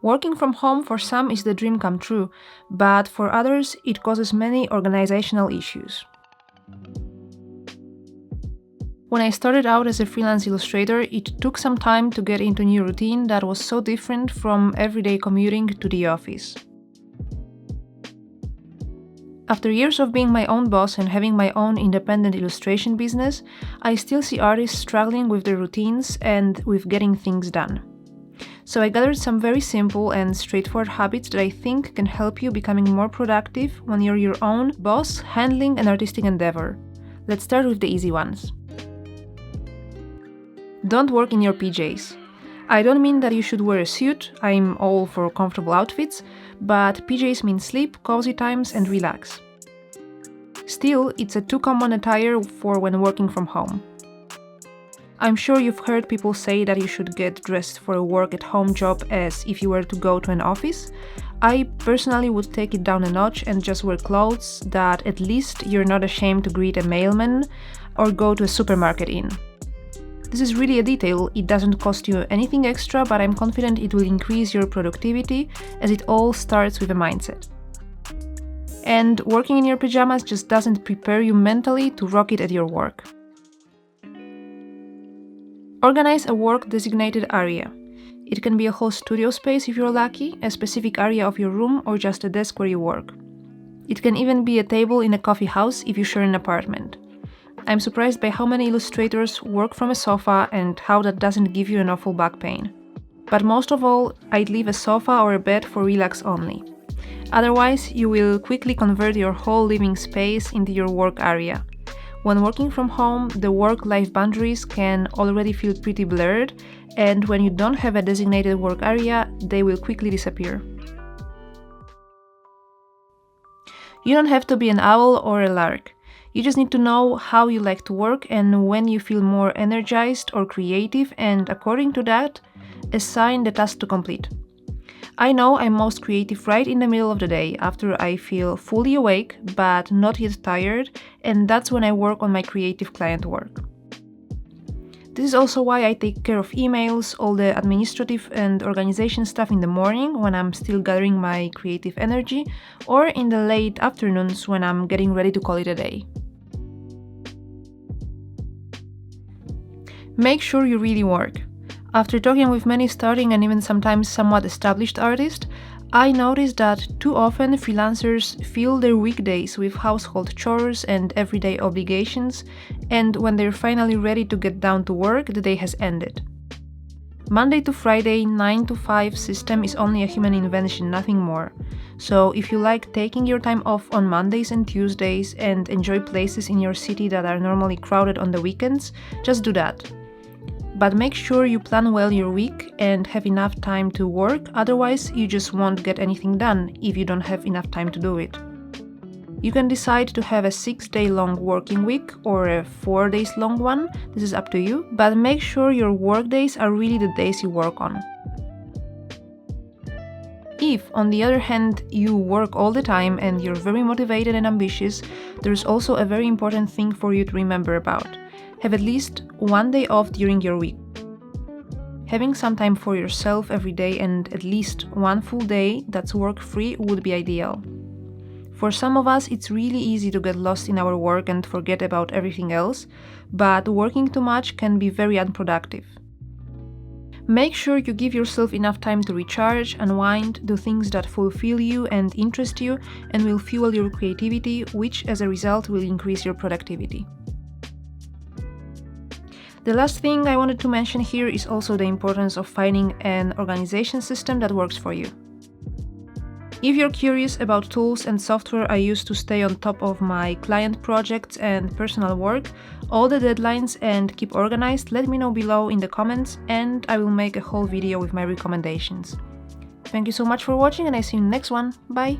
Working from home for some is the dream come true, but for others it causes many organizational issues. When I started out as a freelance illustrator, it took some time to get into a new routine that was so different from everyday commuting to the office. After years of being my own boss and having my own independent illustration business, I still see artists struggling with their routines and with getting things done. So I gathered some very simple and straightforward habits that I think can help you becoming more productive when you're your own boss handling an artistic endeavor. Let's start with the easy ones. Don't work in your PJs. I don't mean that you should wear a suit, I'm all for comfortable outfits, but PJs mean sleep, cozy times and relax. Still, it's a too common attire for when working from home. I'm sure you've heard people say that you should get dressed for a work-at-home job as if you were to go to an office. I personally would take it down a notch and just wear clothes that at least you're not ashamed to greet a mailman or go to a supermarket in. This is really a detail, it doesn't cost you anything extra, but I'm confident it will increase your productivity as it all starts with a mindset. And working in your pajamas just doesn't prepare you mentally to rock it at your work. Organize a work-designated area. It can be a whole studio space if you're lucky, a specific area of your room, or just a desk where you work. It can even be a table in a coffee house if you share an apartment. I'm surprised by how many illustrators work from a sofa and how that doesn't give you an awful back pain. But most of all, I'd leave a sofa or a bed for relax only. Otherwise, you will quickly convert your whole living space into your work area. When working from home, the work-life boundaries can already feel pretty blurred, and when you don't have a designated work area, they will quickly disappear. You don't have to be an owl or a lark. You just need to know how you like to work and when you feel more energized or creative, and according to that, assign the task to complete. I know I'm most creative right in the middle of the day, after I feel fully awake but not yet tired, and that's when I work on my creative client work. This is also why I take care of emails, all the administrative and organization stuff in the morning when I'm still gathering my creative energy, or in the late afternoons when I'm getting ready to call it a day. Make sure you really work. After talking with many starting and even sometimes somewhat established artists, I noticed that too often freelancers fill their weekdays with household chores and everyday obligations, and when they're finally ready to get down to work, the day has ended. Monday to Friday 9 to 5 system is only a human invention, nothing more. So if you like taking your time off on Mondays and Tuesdays and enjoy places in your city that are normally crowded on the weekends, just do that. But make sure you plan well your week and have enough time to work, otherwise you just won't get anything done if you don't have enough time to do it. You can decide to have a 6-day long working week or a 4 days long one, this is up to you, but make sure your work days are really the days you work on. If, on the other hand, you work all the time and you're very motivated and ambitious, there's also a very important thing for you to remember about. Have at least one day off during your week. Having some time for yourself every day and at least one full day that's work-free would be ideal. For some of us, it's really easy to get lost in our work and forget about everything else, but working too much can be very unproductive. Make sure you give yourself enough time to recharge, unwind, do things that fulfill you and interest you and will fuel your creativity, which as a result will increase your productivity. The last thing I wanted to mention here is also the importance of finding an organization system that works for you. If you're curious about tools and software I use to stay on top of my client projects and personal work, all the deadlines and keep organized, let me know below in the comments and I will make a whole video with my recommendations. Thank you so much for watching and I see you in the next one. Bye!